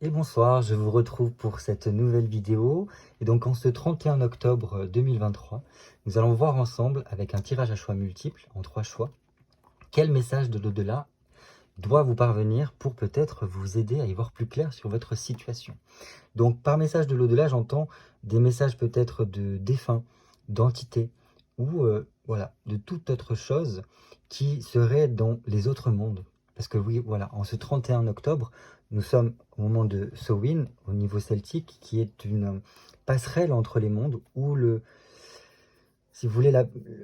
Et bonsoir, je vous retrouve pour cette nouvelle vidéo. Et donc en ce 31 octobre 2023, nous allons voir ensemble, avec un tirage à choix multiple, en 3 choix, quel message de l'au-delà doit vous parvenir pour peut-être vous aider à y voir plus clair sur votre situation. Donc par message de l'au-delà, j'entends des messages peut-être de défunts, d'entités, ou voilà, de toute autre chose qui serait dans les autres mondes. Parce que oui, voilà, en ce 31 octobre, nous sommes au moment de Samhain, au niveau celtique, qui est une passerelle entre les mondes, où si vous voulez,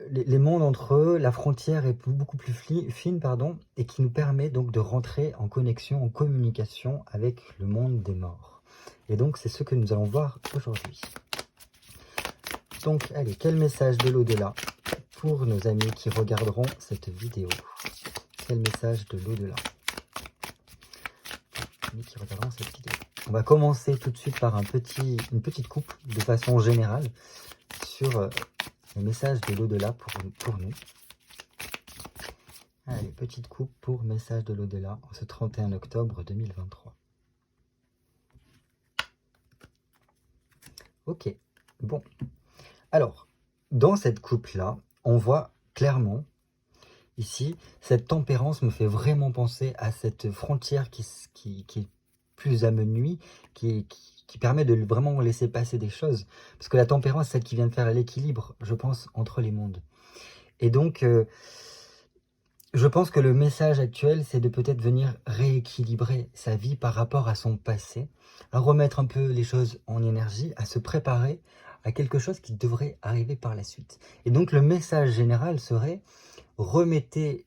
les mondes entre eux, la frontière est beaucoup plus fine, pardon, et qui nous permet donc de rentrer en connexion, en communication avec le monde des morts. Et donc, c'est ce que nous allons voir aujourd'hui. Donc, allez, quel message de l'au-delà pour nos amis qui regarderont cette vidéo? Quel message de l'au-delà pour nos amis qui regarderont cette vidéo? On va commencer tout de suite par une petite coupe de façon générale sur les messages de l'au-delà pour nous. Allez, petite coupe pour message de l'au-delà en ce 31 octobre 2023. Ok, bon. Alors, dans cette coupe-là, on voit clairement, ici, cette tempérance me fait vraiment penser à cette frontière qui est plus amenuie, qui permet de vraiment laisser passer des choses. Parce que la tempérance, c'est celle qui vient de faire l'équilibre, je pense, entre les mondes. Et donc, je pense que le message actuel, c'est de peut-être venir rééquilibrer sa vie par rapport à son passé, à remettre un peu les choses en énergie, à se préparer à quelque chose qui devrait arriver par la suite. Et donc le message général serait, remettez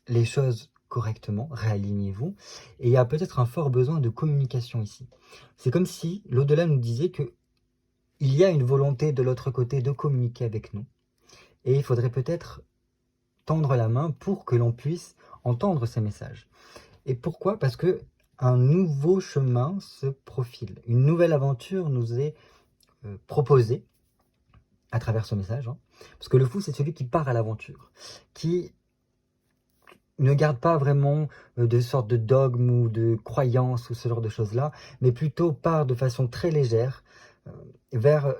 les choses correctement, réalignez-vous, et il y a peut-être un fort besoin de communication ici. C'est comme si l'au-delà nous disait que il y a une volonté de l'autre côté de communiquer avec nous, et il faudrait peut-être tendre la main pour que l'on puisse entendre ces messages. Et pourquoi? Parce que un nouveau chemin se profile. Une nouvelle aventure nous est proposée à travers ce message. Parce que le fou, c'est celui qui part à l'aventure, qui ne garde pas vraiment de sorte de dogme ou de croyance ou ce genre de choses-là, mais plutôt part de façon très légère vers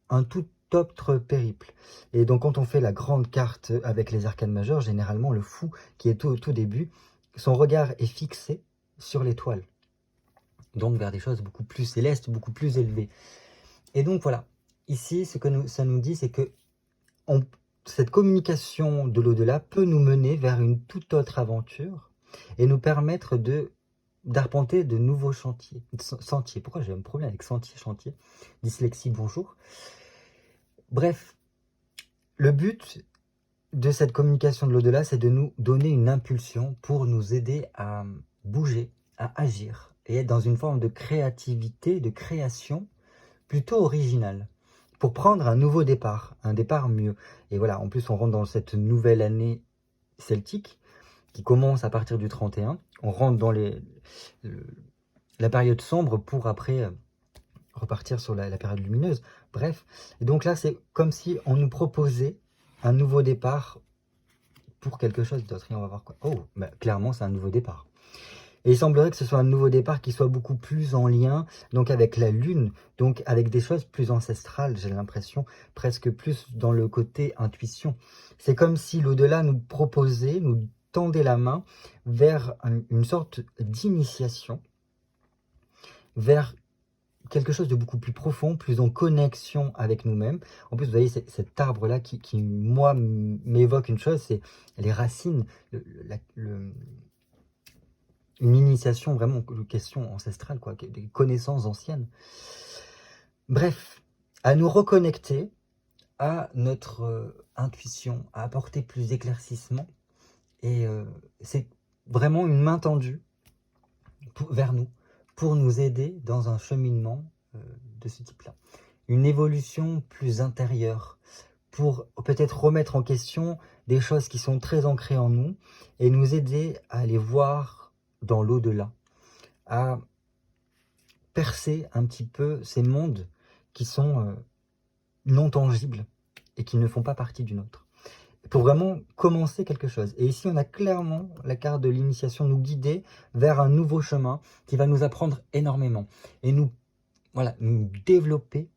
un tout autre périple. Et donc quand on fait la grande carte avec les arcanes majeures, généralement le fou qui est au tout début, son regard est fixé sur l'étoile, donc vers des choses beaucoup plus célestes, beaucoup plus élevées. Et donc voilà, ici ce que ça nous dit, c'est que cette communication de l'au-delà peut nous mener vers une toute autre aventure et nous permettre d'arpenter de nouveaux sentiers. Pourquoi j'ai un problème avec chantier? Dyslexie, bonjour. Bref, le but de cette communication de l'au-delà, c'est de nous donner une impulsion pour nous aider à bouger, à agir et être dans une forme de créativité, de création plutôt originale, pour prendre un nouveau départ, un départ mieux. Et voilà, en plus on rentre dans cette nouvelle année celtique qui commence à partir du 31. On rentre dans la période sombre pour après repartir sur la période lumineuse. Bref, et donc là c'est comme si on nous proposait un nouveau départ pour quelque chose d'autre. Et on va voir quoi. Oh, bah, clairement c'est un nouveau départ. Et il semblerait que ce soit un nouveau départ qui soit beaucoup plus en lien donc avec la lune, donc avec des choses plus ancestrales, j'ai l'impression, presque plus dans le côté intuition. C'est comme si l'au-delà nous proposait, nous tendait la main vers une sorte d'initiation, vers quelque chose de beaucoup plus profond, plus en connexion avec nous-mêmes. En plus, vous voyez cet arbre-là qui moi, m'évoque une chose, c'est les racines, une initiation vraiment, une question ancestrale, quoi, des connaissances anciennes. Bref, à nous reconnecter à notre intuition, à apporter plus d'éclaircissement. Et c'est vraiment une main tendue vers nous, pour nous aider dans un cheminement de ce type-là. Une évolution plus intérieure, pour peut-être remettre en question des choses qui sont très ancrées en nous, et nous aider à les voir dans l'au-delà, à percer un petit peu ces mondes qui sont non tangibles et qui ne font pas partie du nôtre. pour vraiment commencer quelque chose. Et ici, on a clairement la carte de l'initiation nous guider vers un nouveau chemin qui va nous apprendre énormément et nous, voilà, nous développer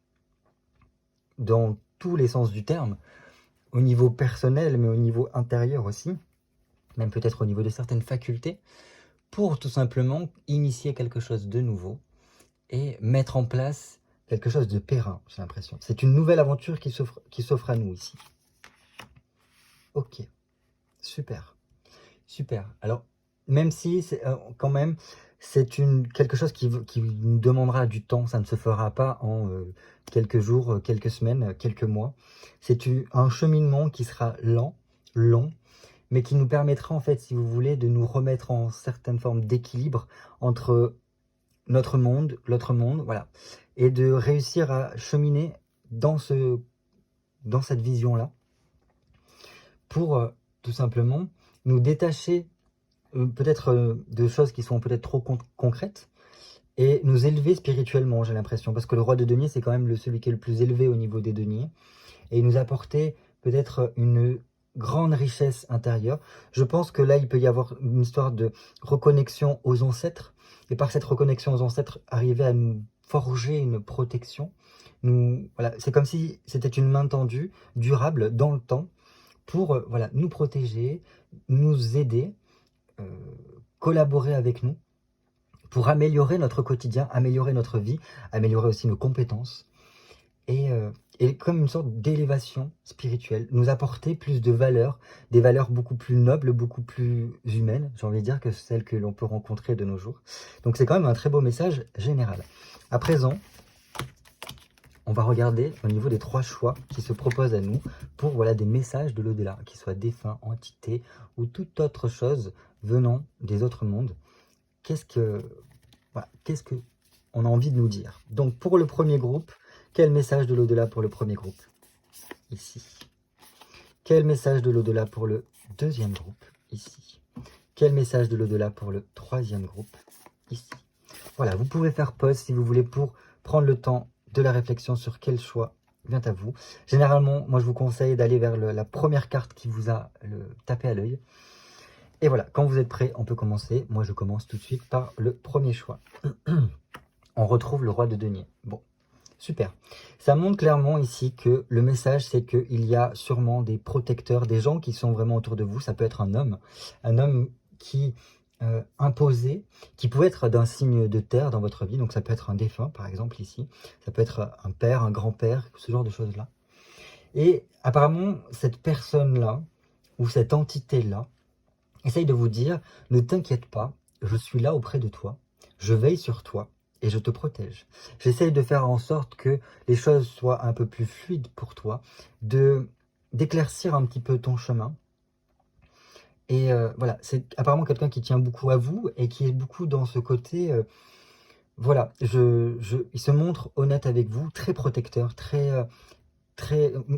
dans tous les sens du terme, au niveau personnel, mais au niveau intérieur aussi, même peut-être au niveau de certaines facultés, pour tout simplement initier quelque chose de nouveau et mettre en place quelque chose de périn, j'ai l'impression. C'est une nouvelle aventure qui s'offre à nous ici. Ok, super, super. Alors, même si quand même, c'est quelque chose qui nous demandera du temps, ça ne se fera pas en quelques jours, quelques semaines, quelques mois. C'est un cheminement qui sera lent, long, mais qui nous permettra en fait, si vous voulez, de nous remettre en certaine forme d'équilibre entre notre monde, l'autre monde, voilà, et de réussir à cheminer dans cette vision-là, pour tout simplement nous détacher peut-être de choses qui sont peut-être trop concrètes, et nous élever spirituellement, j'ai l'impression, parce que le roi de denier, c'est quand même celui qui est le plus élevé au niveau des deniers, et nous apporter peut-être une grande richesse intérieure. Je pense que là, il peut y avoir une histoire de reconnexion aux ancêtres, et par cette reconnexion aux ancêtres, arriver à nous forger une protection. Voilà, c'est comme si c'était une main tendue, durable, dans le temps, pour voilà, nous protéger, nous aider, collaborer avec nous, pour améliorer notre quotidien, améliorer notre vie, améliorer aussi nos compétences, et comme une sorte d'élévation spirituelle, nous apporter plus de valeurs, des valeurs beaucoup plus nobles, beaucoup plus humaines, j'ai envie de dire, que celles que l'on peut rencontrer de nos jours. Donc c'est quand même un très beau message général. À présent, on va regarder au niveau des 3 choix qui se proposent à nous pour voilà, des messages de l'au-delà, qu'ils soient défunts, entités ou toute autre chose venant des autres mondes. Qu'est-ce que on a envie de nous dire? Donc pour le premier groupe, quel message de l'au-delà pour le premier groupe? Ici. Quel message de l'au-delà pour le deuxième groupe? Ici. Quel message de l'au-delà pour le troisième groupe? Ici. Voilà, vous pouvez faire pause si vous voulez pour prendre le temps de la réflexion sur quel choix vient à vous. Généralement, moi je vous conseille d'aller vers la première carte qui vous a tapé à l'œil. Et voilà, quand vous êtes prêts, on peut commencer. Moi je commence tout de suite par le premier choix. On retrouve le roi de denier. Bon. Super. Ça montre clairement ici que le message, c'est qu'il y a sûrement des protecteurs, des gens qui sont vraiment autour de vous. Ça peut être un homme qui imposé, qui peut être d'un signe de terre dans votre vie. Donc ça peut être un défunt, par exemple, ici. Ça peut être un père, un grand-père, ce genre de choses-là. Et apparemment, cette personne-là, ou cette entité-là, essaye de vous dire, ne t'inquiète pas, je suis là auprès de toi, je veille sur toi, et je te protège. J'essaye de faire en sorte que les choses soient un peu plus fluides pour toi, d'éclaircir un petit peu ton chemin. Et voilà, c'est apparemment quelqu'un qui tient beaucoup à vous et qui est beaucoup dans ce côté, voilà, il se montre honnête avec vous, très protecteur, il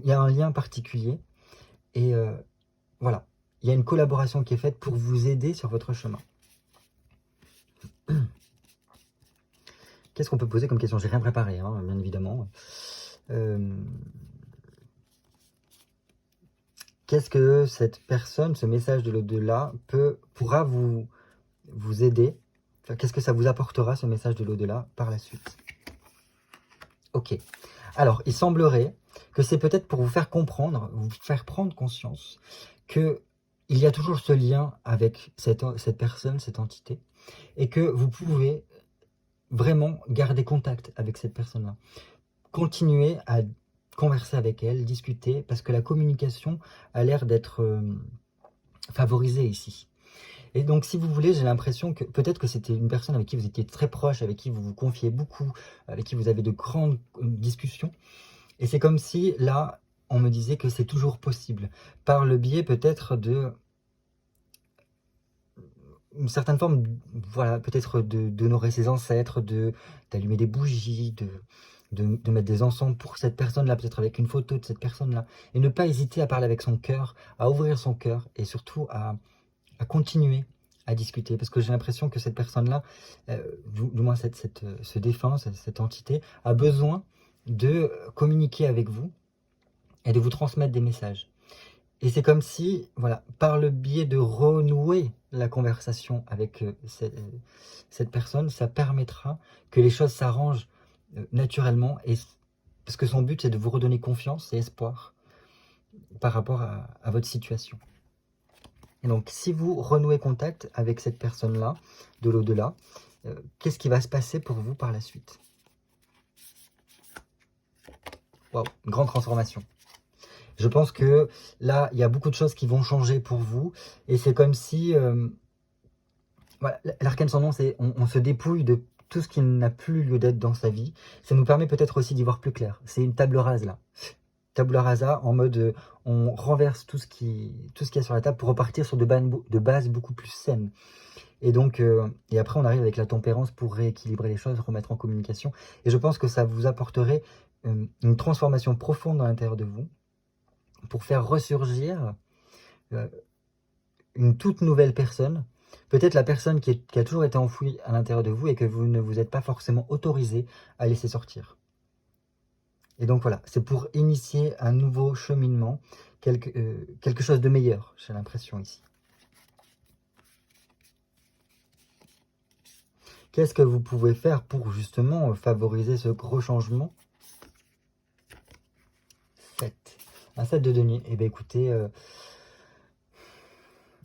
y a un lien particulier. Et voilà, il y a une collaboration qui est faite pour vous aider sur votre chemin. Qu'est-ce qu'on peut poser comme question? J'ai rien préparé, hein, bien évidemment. Qu'est-ce que cette personne, ce message de l'au-delà, pourra vous aider? Enfin, qu'est-ce que ça vous apportera, ce message de l'au-delà, par la suite? Ok. Alors, il semblerait que c'est peut-être pour vous faire comprendre, vous faire prendre conscience qu'il y a toujours ce lien avec cette personne, cette entité, et que vous pouvez vraiment garder contact avec cette personne-là. Continuer à converser avec elle, discuter, parce que la communication a l'air d'être favorisée ici. Et donc, si vous voulez, j'ai l'impression que peut-être que c'était une personne avec qui vous étiez très proche, avec qui vous vous confiez beaucoup, avec qui vous avez de grandes discussions. Et c'est comme si, là, on me disait que c'est toujours possible, par le biais peut-être de une certaine forme, voilà, peut-être d'honorer ses ancêtres, d'allumer des bougies, de mettre des encens pour cette personne-là, peut-être avec une photo de cette personne-là, et ne pas hésiter à parler avec son cœur, à ouvrir son cœur, et surtout à continuer à discuter, parce que j'ai l'impression que cette personne-là, du moins ce défunt, cette entité, a besoin de communiquer avec vous, et de vous transmettre des messages. Et c'est comme si, voilà, par le biais de renouer la conversation avec cette personne, ça permettra que les choses s'arrangent naturellement, parce que son but, c'est de vous redonner confiance et espoir par rapport à votre situation. Et donc, si vous renouez contact avec cette personne-là, de l'au-delà, qu'est-ce qui va se passer pour vous par la suite? Waouh, une grande transformation. Je pense que là, il y a beaucoup de choses qui vont changer pour vous. Et c'est comme si... voilà, l'arcane sans nom, c'est on se dépouille de tout ce qui n'a plus lieu d'être dans sa vie. Ça nous permet peut-être aussi d'y voir plus clair. C'est une table rase là. Table rasa en mode on renverse tout ce qui est sur la table pour repartir sur de bases beaucoup plus saines. Et donc, et après on arrive avec la tempérance pour rééquilibrer les choses, remettre en communication. Et je pense que ça vous apporterait une transformation profonde dans l'intérieur de vous pour faire ressurgir une toute nouvelle personne. Peut-être la personne qui a toujours été enfouie à l'intérieur de vous et que vous ne vous êtes pas forcément autorisé à laisser sortir. Et donc voilà, c'est pour initier un nouveau cheminement, quelque chose de meilleur, j'ai l'impression ici. Qu'est-ce que vous pouvez faire pour justement favoriser ce gros changement? 7. Un 7 de denier. Eh bien écoutez,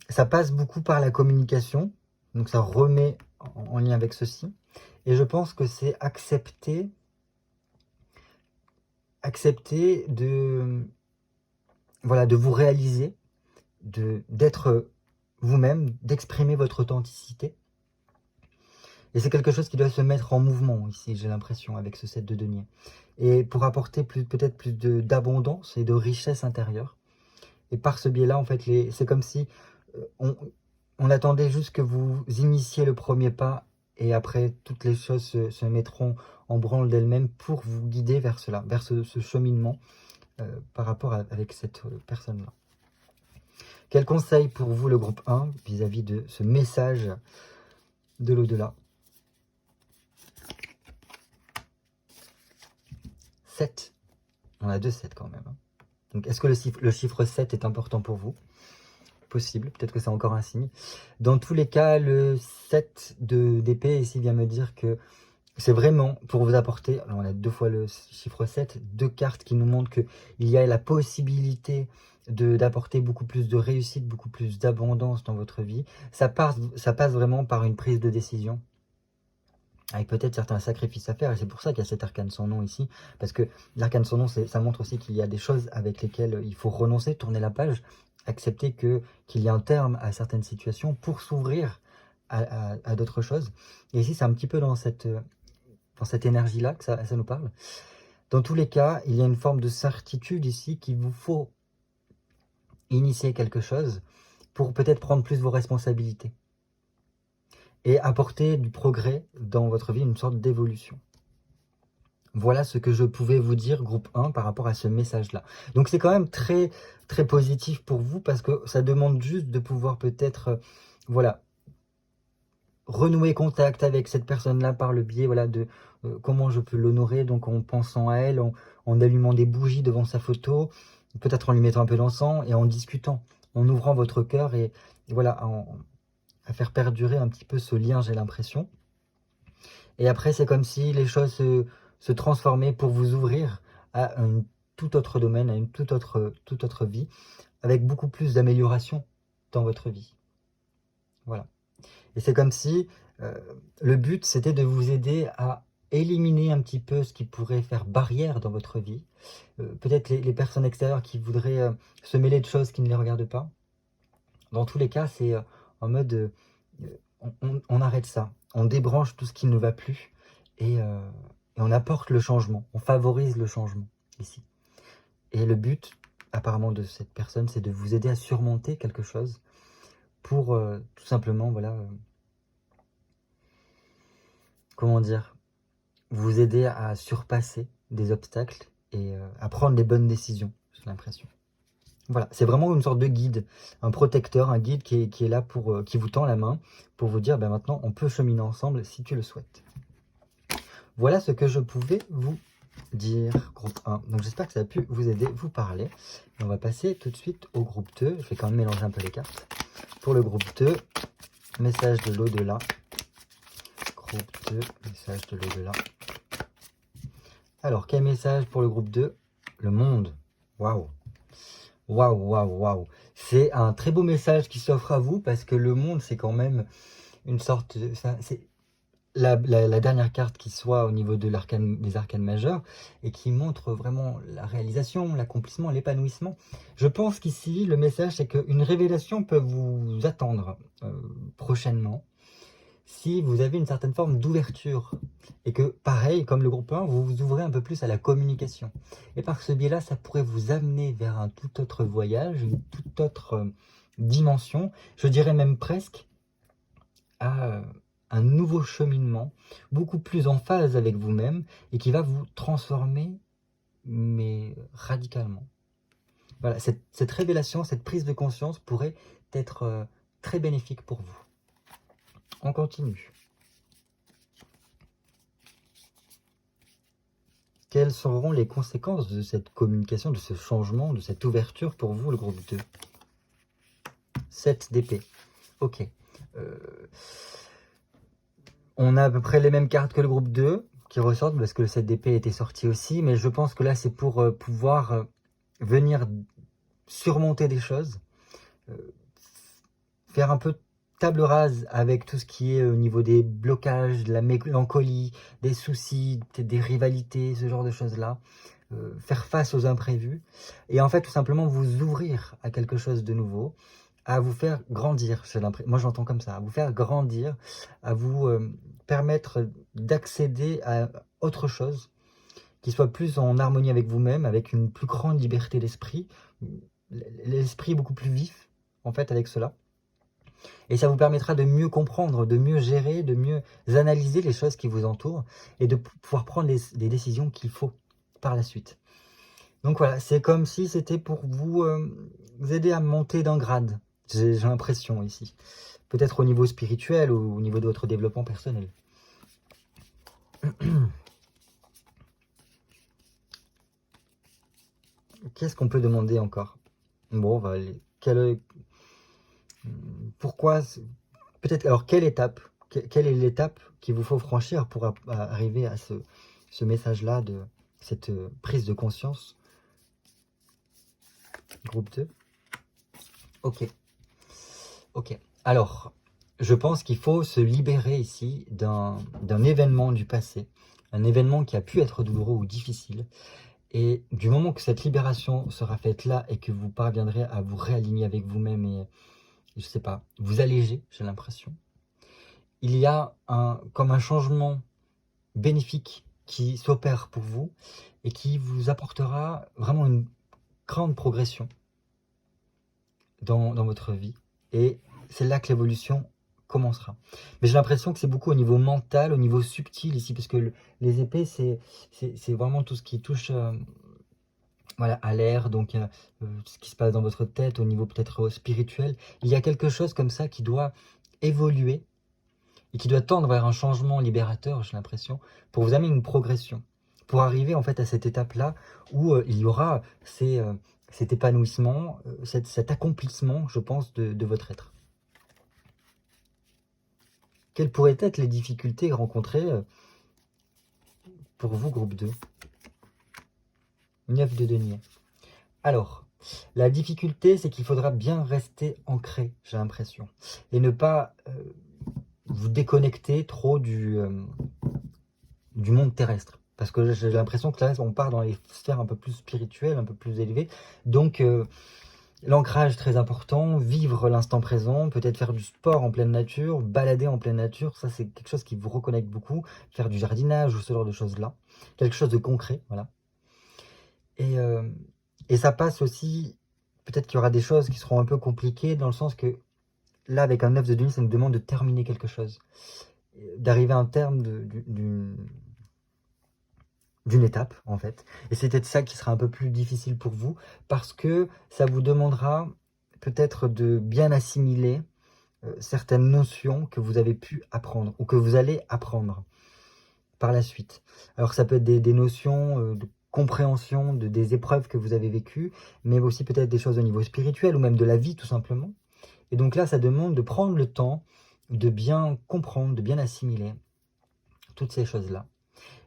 ça passe beaucoup par la communication, donc ça remet en lien avec ceci. Et je pense que c'est accepter de, voilà, de vous réaliser, d'être vous-même, d'exprimer votre authenticité. Et c'est quelque chose qui doit se mettre en mouvement ici, j'ai l'impression, avec ce 7 de denier. Et pour apporter peut-être plus d'abondance et de richesse intérieure. Et par ce biais-là, en fait, c'est comme si on attendait juste que vous initiez le premier pas et après, toutes les choses se mettront en branle d'elles-mêmes pour vous guider vers cela, vers ce cheminement par rapport avec cette personne-là. Quel conseil pour vous, le groupe 1, vis-à-vis de ce message de l'au-delà? 7. On a 2 7 quand même. Donc, est-ce que le chiffre 7 est important pour vous? Possible, peut-être que c'est encore un signe. Dans tous les cas, le 7 d'épée ici vient me dire que c'est vraiment pour vous apporter, alors on a 2 fois le chiffre 7, 2 cartes qui nous montrent qu'il y a la possibilité d'apporter beaucoup plus de réussite, beaucoup plus d'abondance dans votre vie. Ça passe vraiment par une prise de décision, avec peut-être certains sacrifices à faire, et c'est pour ça qu'il y a cet arcane sans nom ici, parce que l'arcane sans nom, ça montre aussi qu'il y a des choses avec lesquelles il faut renoncer, tourner la page, accepter qu'il y a un terme à certaines situations pour s'ouvrir à d'autres choses. Et ici, c'est un petit peu dans cette énergie-là que ça nous parle. Dans tous les cas, il y a une forme de certitude ici qu'il vous faut initier quelque chose pour peut-être prendre plus vos responsabilités et apporter du progrès dans votre vie, une sorte d'évolution. Voilà ce que je pouvais vous dire, groupe 1, par rapport à ce message-là. Donc c'est quand même très, très positif pour vous, parce que ça demande juste de pouvoir peut-être, voilà, renouer contact avec cette personne-là par le biais, voilà, de comment je peux l'honorer, donc en pensant à elle, en allumant des bougies devant sa photo, peut-être en lui mettant un peu d'encens, et en discutant, en ouvrant votre cœur, et voilà, à faire perdurer un petit peu ce lien, j'ai l'impression. Et après, c'est comme si les choses se transformaient pour vous ouvrir à un tout autre domaine, à une toute autre vie, avec beaucoup plus d'amélioration dans votre vie. Voilà. Et c'est comme si le but, c'était de vous aider à éliminer un petit peu ce qui pourrait faire barrière dans votre vie. Peut-être les personnes extérieures qui voudraient se mêler de choses qui ne les regardent pas. Dans tous les cas, c'est en mode, on arrête ça. On débranche tout ce qui ne va plus et on apporte le changement. On favorise le changement ici. Et le but, apparemment, de cette personne, c'est de vous aider à surmonter quelque chose pour tout simplement, voilà, comment dire, vous aider à surpasser des obstacles et à prendre les bonnes décisions, j'ai l'impression. Voilà, c'est vraiment une sorte de guide, un protecteur, un guide qui est là pour, qui vous tend la main pour vous dire, ben maintenant, on peut cheminer ensemble si tu le souhaites. Voilà ce que je pouvais vous dire, groupe 1. Donc j'espère que ça a pu vous aider, vous parler. Et on va passer tout de suite au groupe 2. Je vais quand même mélanger un peu les cartes. Pour le groupe 2, message de l'au-delà. Groupe 2, message de l'au-delà. Alors, quel message pour le groupe 2? Le monde. Waouh. Waouh, waouh, waouh. C'est un très beau message qui s'offre à vous parce que le monde, c'est quand même une sorte... C'est la dernière carte qui soit au niveau de des arcanes majeures et qui montre vraiment la réalisation, l'accomplissement, l'épanouissement. Je pense qu'ici, le message, c'est qu'une révélation peut vous attendre prochainement si vous avez une certaine forme d'ouverture et que, pareil, comme le groupe 1, vous vous ouvrez un peu plus à la communication. Et par ce biais-là, ça pourrait vous amener vers un tout autre voyage, une toute autre dimension, je dirais même presque à un nouveau cheminement, beaucoup plus en phase avec vous-même et qui va vous transformer, mais radicalement. Voilà, cette révélation, cette prise de conscience pourrait être très bénéfique pour vous. On continue. Quelles seront les conséquences de cette communication, de ce changement, de cette ouverture pour vous, le groupe 2? 7 d'épée. Ok. On a à peu près les mêmes cartes que le groupe 2 qui ressortent parce que le 7 d'épée était sorti aussi, mais je pense que là c'est pour pouvoir venir surmonter des choses, faire un peu table rase avec tout ce qui est au niveau des blocages, de la mélancolie, des soucis, des rivalités, ce genre de choses-là. Faire face aux imprévus et en fait tout simplement vous ouvrir à quelque chose de nouveau, à vous faire grandir, moi j'entends comme ça, à vous faire grandir, à vous permettre d'accéder à autre chose qui soit plus en harmonie avec vous-même, avec une plus grande liberté d'esprit, l'esprit beaucoup plus vif en fait avec cela. Et ça vous permettra de mieux comprendre, de mieux gérer, de mieux analyser les choses qui vous entourent et de pouvoir prendre les décisions qu'il faut par la suite. Donc voilà, c'est comme si c'était pour vous, vous aider à monter d'un grade, j'ai l'impression ici. Peut-être au niveau spirituel ou au niveau de votre développement personnel. Qu'est-ce qu'on peut demander encore? Bon, bah, pourquoi? Peut-être, alors quelle étape? Quelle est l'étape qu'il vous faut franchir pour arriver à ce message-là, de cette prise de conscience? Groupe 2. Ok. Ok. Alors, je pense qu'il faut se libérer ici d'un événement du passé, un événement qui a pu être douloureux ou difficile. Et du moment que cette libération sera faite là et que vous parviendrez à vous réaligner avec vous-même et, je sais pas, vous alléger, j'ai l'impression, il y a comme un changement bénéfique qui s'opère pour vous et qui vous apportera vraiment une grande progression dans votre vie. Et c'est là que l'évolution commencera. Mais j'ai l'impression que c'est beaucoup au niveau mental, au niveau subtil ici, parce que les épées, c'est vraiment tout ce qui touche voilà, à l'air, donc ce qui se passe dans votre tête, au niveau peut-être spirituel. Il y a quelque chose comme ça qui doit évoluer et qui doit tendre vers un changement libérateur, j'ai l'impression, pour vous amener une progression, pour arriver en fait à cette étape-là où il y aura cet épanouissement, cet accomplissement, je pense, de votre être. Quelles pourraient être les difficultés rencontrées pour vous, groupe 2? 9 de denier. Alors, la difficulté, c'est qu'il faudra bien rester ancré, j'ai l'impression, et ne pas vous déconnecter trop du monde terrestre. Parce que j'ai l'impression que là, on part dans les sphères un peu plus spirituelles, un peu plus élevées. Donc, l'ancrage très important, vivre l'instant présent, peut-être faire du sport en pleine nature, balader en pleine nature, ça c'est quelque chose qui vous reconnecte beaucoup, faire du jardinage ou ce genre de choses-là, quelque chose de concret, voilà. Et ça passe aussi, peut-être qu'il y aura des choses qui seront un peu compliquées, dans le sens que, là avec un 9 de denier, ça nous demande de terminer quelque chose, d'arriver à un terme d'une étape en fait, et c'est peut-être ça qui sera un peu plus difficile pour vous, parce que ça vous demandera peut-être de bien assimiler certaines notions que vous avez pu apprendre, ou que vous allez apprendre. par la suite. Alors ça peut être des notions de compréhension des épreuves que vous avez vécues, mais aussi peut-être des choses au niveau spirituel ou même de la vie tout simplement. Et donc là, ça demande de prendre le temps de bien comprendre, de bien assimiler toutes ces choses-là.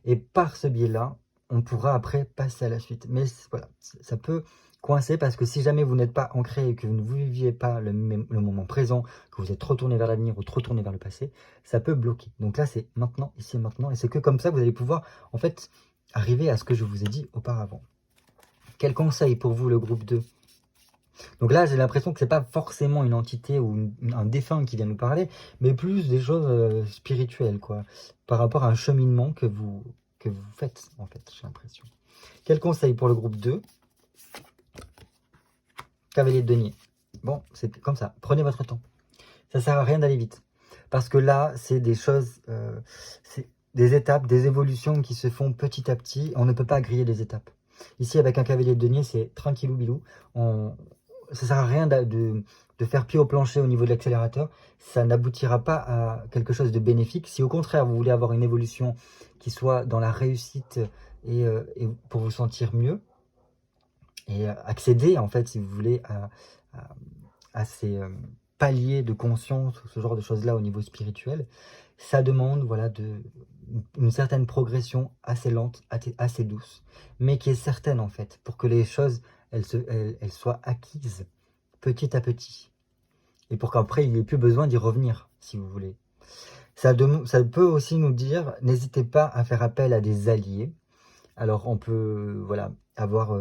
Et par ce biais-là, on pourra après passer à la suite. Mais voilà, ça peut coincer parce que si jamais vous n'êtes pas ancré et que vous ne viviez pas le moment présent, que vous êtes trop tourné vers l'avenir ou trop tourné vers le passé, ça peut bloquer. Donc là, c'est maintenant, ici et maintenant. Et c'est que comme ça, vous allez pouvoir, en fait, arriver à ce que je vous ai dit auparavant. Quel conseil pour vous, le groupe 2? Donc là, j'ai l'impression que c'est pas forcément une entité ou un défunt qui vient nous parler, mais plus des choses spirituelles, quoi, par rapport à un cheminement que vous faites, en fait, j'ai l'impression. Quel conseil pour le groupe 2? Cavalier de denier. Bon, c'est comme ça, prenez votre temps. Ça sert à rien d'aller vite. Parce que là, c'est des choses, c'est des étapes, des évolutions qui se font petit à petit. On ne peut pas griller les étapes. Ici, avec un cavalier de denier, c'est tranquillou bilou. Ça sert à rien de faire pied au plancher au niveau de l'accélérateur. Ça n'aboutira pas à quelque chose de bénéfique. Si au contraire, vous voulez avoir une évolution qui soit dans la réussite et pour vous sentir mieux, et accéder, en fait, si vous voulez, à ces paliers de conscience, ce genre de choses-là au niveau spirituel, ça demande voilà, une certaine progression assez lente, assez douce, mais qui est certaine, en fait, pour que les choses, elles soient acquises petit à petit. Et pour qu'après, il n'y ait plus besoin d'y revenir, si vous voulez. Ça peut aussi nous dire, n'hésitez pas à faire appel à des alliés. Alors, on peut voilà, avoir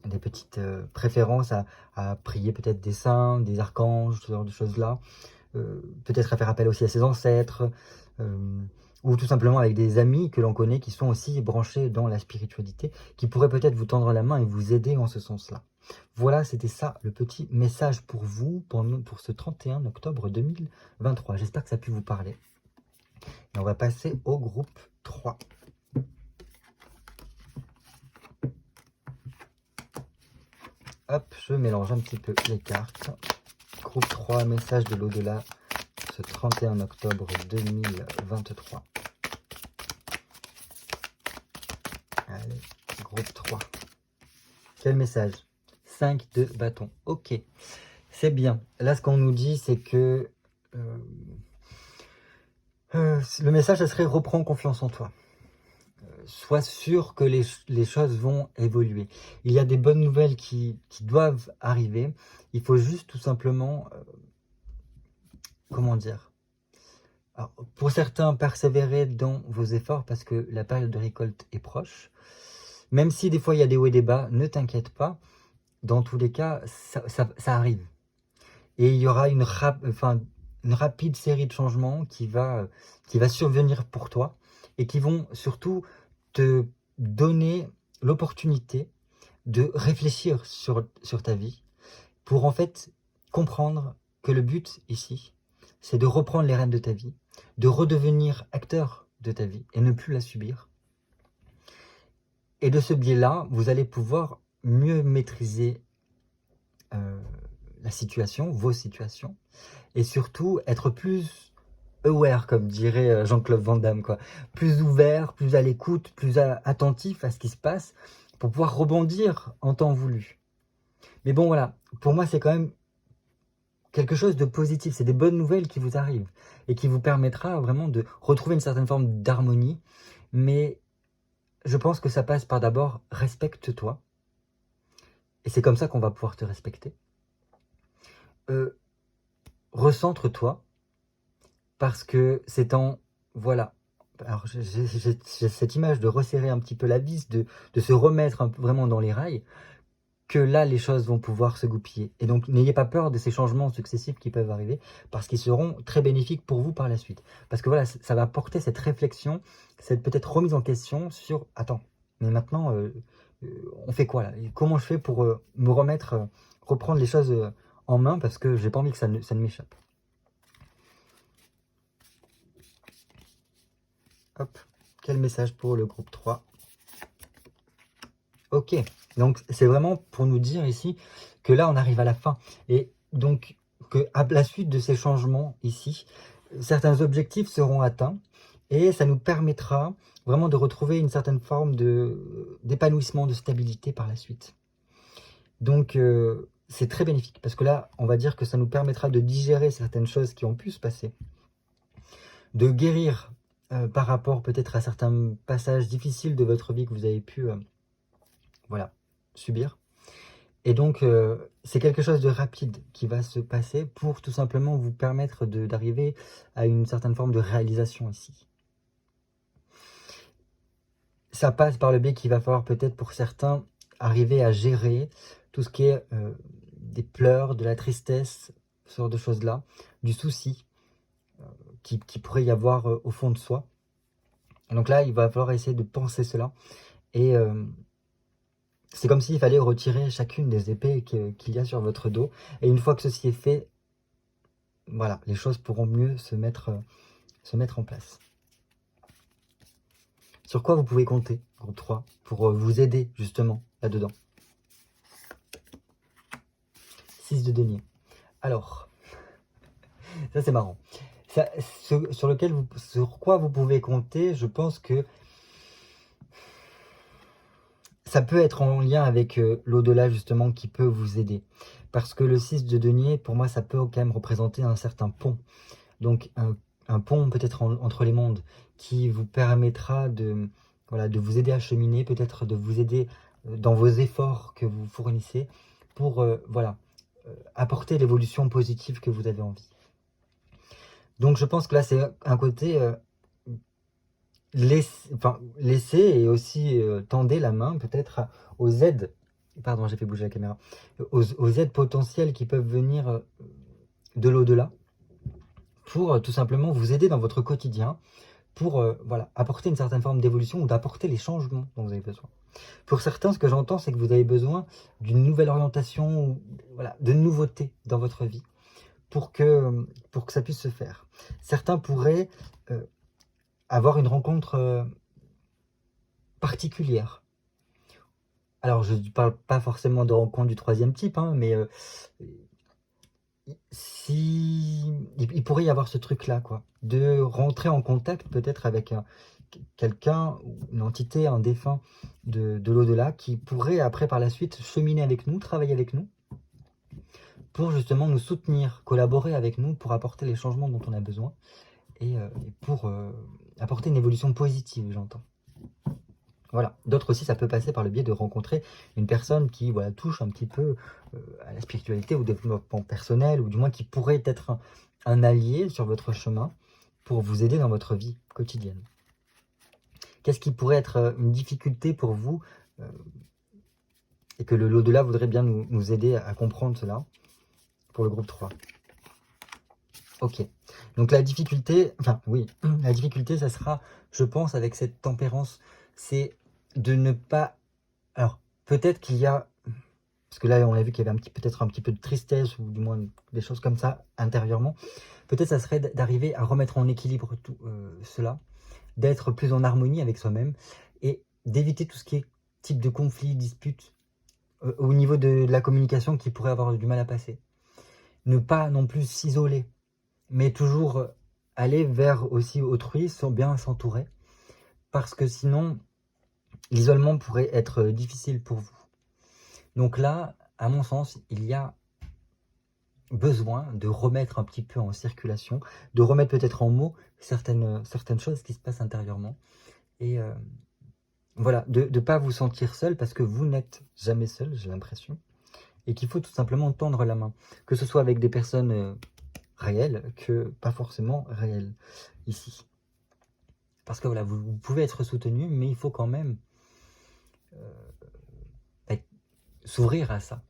des petites préférences à prier peut-être des saints, des archanges, ce genre de choses-là. Peut-être à faire appel aussi à ses ancêtres, ou tout simplement avec des amis que l'on connaît qui sont aussi branchés dans la spiritualité, qui pourraient peut-être vous tendre la main et vous aider en ce sens-là. Voilà, c'était ça le petit message pour vous, pour ce 31 octobre 2023. J'espère que ça a pu vous parler. Et on va passer au groupe 3. Hop, je mélange un petit peu les cartes. Groupe 3, message de l'au-delà, ce 31 octobre 2023. Allez, groupe 3. Quel message? 5 de bâton. Ok, c'est bien. Là, ce qu'on nous dit, c'est que le message, ça serait reprends confiance en toi. Sois sûr que les choses vont évoluer. Il y a des bonnes nouvelles qui doivent arriver. Il faut juste tout simplement, comment dire, alors, pour certains, persévérer dans vos efforts parce que la période de récolte est proche. Même si des fois il y a des hauts et des bas, ne t'inquiète pas. Dans tous les cas, ça arrive. Et il y aura une rapide série de changements qui va survenir pour toi et qui vont surtout te donner l'opportunité de réfléchir sur ta vie pour en fait comprendre que le but ici, c'est de reprendre les rênes de ta vie, de redevenir acteur de ta vie et ne plus la subir. Et de ce biais-là, vous allez pouvoir mieux maîtriser la situation, vos situations, et surtout être plus aware, comme dirait Jean-Claude Van Damme, quoi. Plus ouvert, plus à l'écoute, plus attentif à ce qui se passe, pour pouvoir rebondir en temps voulu. Mais bon, voilà, pour moi, c'est quand même quelque chose de positif, c'est des bonnes nouvelles qui vous arrivent, et qui vous permettra vraiment de retrouver une certaine forme d'harmonie, mais je pense que ça passe par d'abord, respecte-toi, et c'est comme ça qu'on va pouvoir te respecter. Recentre-toi, parce que c'est en... Voilà. Alors, j'ai cette image de resserrer un petit peu la vis, de se remettre vraiment dans les rails, que là, les choses vont pouvoir se goupiller. Et donc, n'ayez pas peur de ces changements successifs qui peuvent arriver, parce qu'ils seront très bénéfiques pour vous par la suite. Parce que voilà, ça va apporter cette réflexion, cette peut-être remise en question sur, attends, mais maintenant, on fait quoi là? Et comment je fais pour me remettre, reprendre les choses en main, parce que j'ai pas envie que ça ne m'échappe. Hop, quel message pour le groupe 3? Ok, donc c'est vraiment pour nous dire ici que là on arrive à la fin. Et donc, que à la suite de ces changements ici, certains objectifs seront atteints Et ça nous permettra vraiment de retrouver une certaine forme d'épanouissement, de stabilité par la suite. Donc, c'est très bénéfique, parce que là, on va dire que ça nous permettra de digérer certaines choses qui ont pu se passer, de guérir par rapport peut-être à certains passages difficiles de votre vie que vous avez pu voilà, subir. Et donc, c'est quelque chose de rapide qui va se passer pour tout simplement vous permettre d'arriver à une certaine forme de réalisation ici. Ça passe par le biais qu'il va falloir peut-être pour certains arriver à gérer tout ce qui est des pleurs, de la tristesse, ce genre de choses-là, du souci qui pourrait y avoir au fond de soi. Et donc là, il va falloir essayer de penser cela. Et c'est comme s'il fallait retirer chacune des épées qu'il y a sur votre dos. Et une fois que ceci est fait, voilà, les choses pourront mieux se mettre en place. Sur quoi vous pouvez compter, groupe 3, pour vous aider justement là-dedans? 6 de denier. Alors, ça c'est marrant. Ça, sur quoi vous pouvez compter, je pense que ça peut être en lien avec l'au-delà justement qui peut vous aider. Parce que le 6 de denier, pour moi, ça peut quand même représenter un certain pont. Donc un pont peut-être entre les mondes qui vous permettra de vous aider à cheminer, peut-être de vous aider dans vos efforts que vous fournissez pour apporter l'évolution positive que vous avez envie. Donc je pense que là c'est un côté laissez et aussi tendez la main peut-être aux aides, pardon j'ai fait bouger la caméra, aux aides potentielles qui peuvent venir de l'au-delà pour tout simplement vous aider dans votre quotidien, pour apporter une certaine forme d'évolution ou d'apporter les changements dont vous avez besoin. Pour certains, ce que j'entends, c'est que vous avez besoin d'une nouvelle orientation, ou, de nouveautés dans votre vie pour que ça puisse se faire. Certains pourraient avoir une rencontre particulière. Alors, je ne parle pas forcément de rencontre du troisième type, hein, mais il pourrait y avoir ce truc-là, quoi, de rentrer en contact peut-être avec quelqu'un, une entité, un défunt de l'au-delà qui pourrait après par la suite cheminer avec nous, travailler avec nous, pour justement nous soutenir, collaborer avec nous pour apporter les changements dont on a besoin et pour apporter une évolution positive, j'entends. Voilà. D'autres aussi, ça peut passer par le biais de rencontrer une personne qui touche un petit peu à la spiritualité, au développement personnel, ou du moins qui pourrait être un allié sur votre chemin pour vous aider dans votre vie quotidienne. Qu'est-ce qui pourrait être une difficulté pour vous et que l'au-delà voudrait bien nous aider à comprendre cela pour le groupe 3. Ok. Donc la difficulté, la difficulté, ça sera, je pense, avec cette tempérance, c'est de ne pas... Alors, peut-être qu'il y a... Parce que là, on a vu qu'il y avait peut-être un petit peu de tristesse, ou du moins des choses comme ça, intérieurement. Peut-être ça serait d'arriver à remettre en équilibre tout cela, d'être plus en harmonie avec soi-même, et d'éviter tout ce qui est type de conflit, dispute, au niveau de la communication qui pourrait avoir du mal à passer. Ne pas non plus s'isoler, mais toujours aller vers aussi autrui, sans bien s'entourer, parce que sinon, l'isolement pourrait être difficile pour vous. Donc là, à mon sens, il y a besoin de remettre un petit peu en circulation, de remettre peut-être en mots certaines choses qui se passent intérieurement, et de ne pas vous sentir seul, parce que vous n'êtes jamais seul, j'ai l'impression, et qu'il faut tout simplement tendre la main, que ce soit avec des personnes réelles, que pas forcément réelles, ici. Parce que vous pouvez être soutenu, mais il faut quand même s'ouvrir à ça.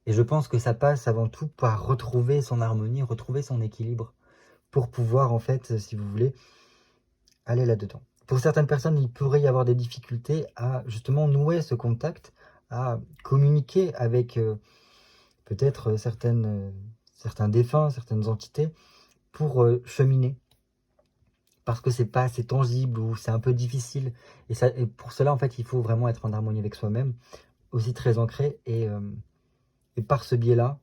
Et je pense que ça passe avant tout par retrouver son harmonie, retrouver son équilibre, pour pouvoir, en fait, si vous voulez, aller là-dedans. Pour certaines personnes, il pourrait y avoir des difficultés à justement nouer ce contact, à communiquer avec peut-être certains défunts, certaines entités, pour cheminer. Parce que c'est pas assez tangible ou c'est un peu difficile. Et pour cela, en fait, il faut vraiment être en harmonie avec soi-même, aussi très ancré, et par ce biais-là,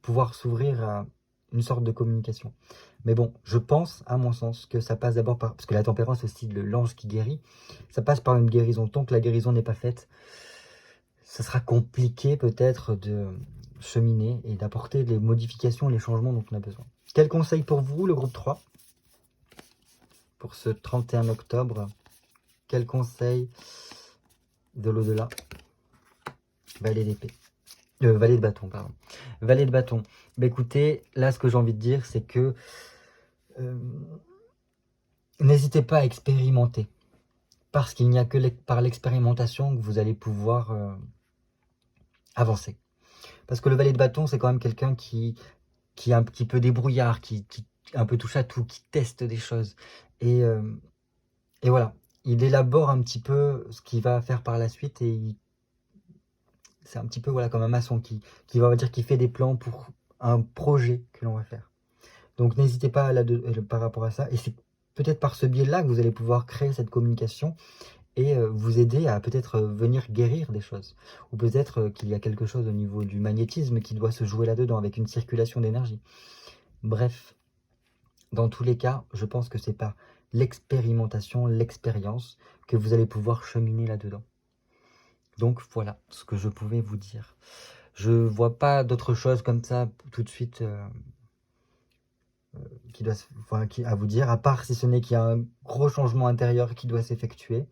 pouvoir s'ouvrir à une sorte de communication. Mais bon, je pense, à mon sens, que ça passe d'abord par... Parce que la tempérance, aussi, l'ange qui guérit, ça passe par une guérison. Tant que la guérison n'est pas faite, ça sera compliqué peut-être de cheminer et d'apporter les modifications, les changements dont on a besoin. Quel conseil pour vous, le groupe 3, pour ce 31 octobre? Quel conseil de l'au-delà? Valet d'épée. Valet de bâton, pardon. Valet de bâton. Bah, écoutez, là, ce que j'ai envie de dire, c'est que n'hésitez pas à expérimenter. Parce qu'il n'y a que par l'expérimentation que vous allez pouvoir avancer. Parce que le valet de bâton, c'est quand même quelqu'un qui est un petit peu débrouillard, qui un peu touche à tout, qui teste des choses. Et voilà, il élabore un petit peu ce qu'il va faire par la suite et c'est un petit peu voilà, comme un maçon qui va, on va dire, qui fait des plans pour un projet que l'on va faire. Donc n'hésitez pas par rapport à ça. Et c'est peut-être par ce biais-là que vous allez pouvoir créer cette communication et vous aider à peut-être venir guérir des choses. Ou peut-être qu'il y a quelque chose au niveau du magnétisme qui doit se jouer là-dedans avec une circulation d'énergie. Bref, dans tous les cas, je pense que c'est par l'expérimentation, l'expérience que vous allez pouvoir cheminer là-dedans. Donc voilà ce que je pouvais vous dire. Je vois pas d'autre chose comme ça tout de suite à vous dire, à part si ce n'est qu'il y a un gros changement intérieur qui doit s'effectuer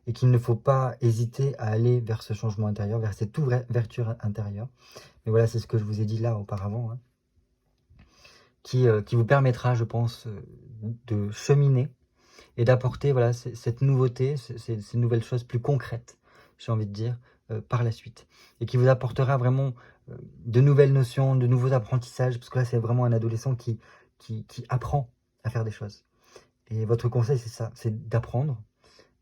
et qu'il ne faut pas hésiter à aller vers ce changement intérieur, vers cette ouverture intérieure. Mais voilà, c'est ce que je vous ai dit là auparavant, hein, qui vous permettra, je pense, de cheminer et d'apporter voilà, cette nouveauté, ces nouvelles choses plus concrètes, j'ai envie de dire, par la suite. Et qui vous apportera vraiment de nouvelles notions, de nouveaux apprentissages, parce que là, c'est vraiment un adolescent qui apprend à faire des choses. Et votre conseil, c'est ça, c'est d'apprendre,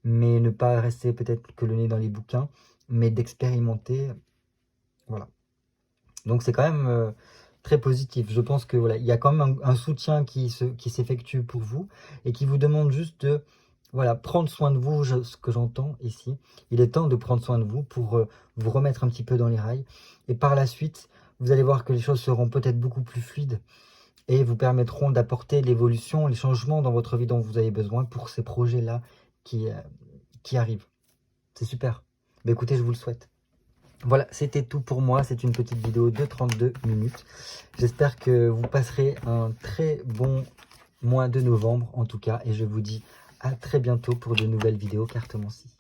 mais ne pas rester peut-être que le nez dans les bouquins, mais d'expérimenter. Voilà. Donc, c'est quand même très positif. Je pense que voilà, il y a quand même un soutien qui s'effectue pour vous et qui vous demande juste de voilà, prendre soin de vous, ce que j'entends ici. Il est temps de prendre soin de vous pour vous remettre un petit peu dans les rails. Et par la suite, vous allez voir que les choses seront peut-être beaucoup plus fluides et vous permettront d'apporter l'évolution, les changements dans votre vie dont vous avez besoin pour ces projets-là qui arrivent. C'est super. Mais écoutez, je vous le souhaite. Voilà, c'était tout pour moi. C'est une petite vidéo de 32 minutes. J'espère que vous passerez un très bon mois de novembre, en tout cas. Et je vous dis à très bientôt pour de nouvelles vidéos Cartomancie.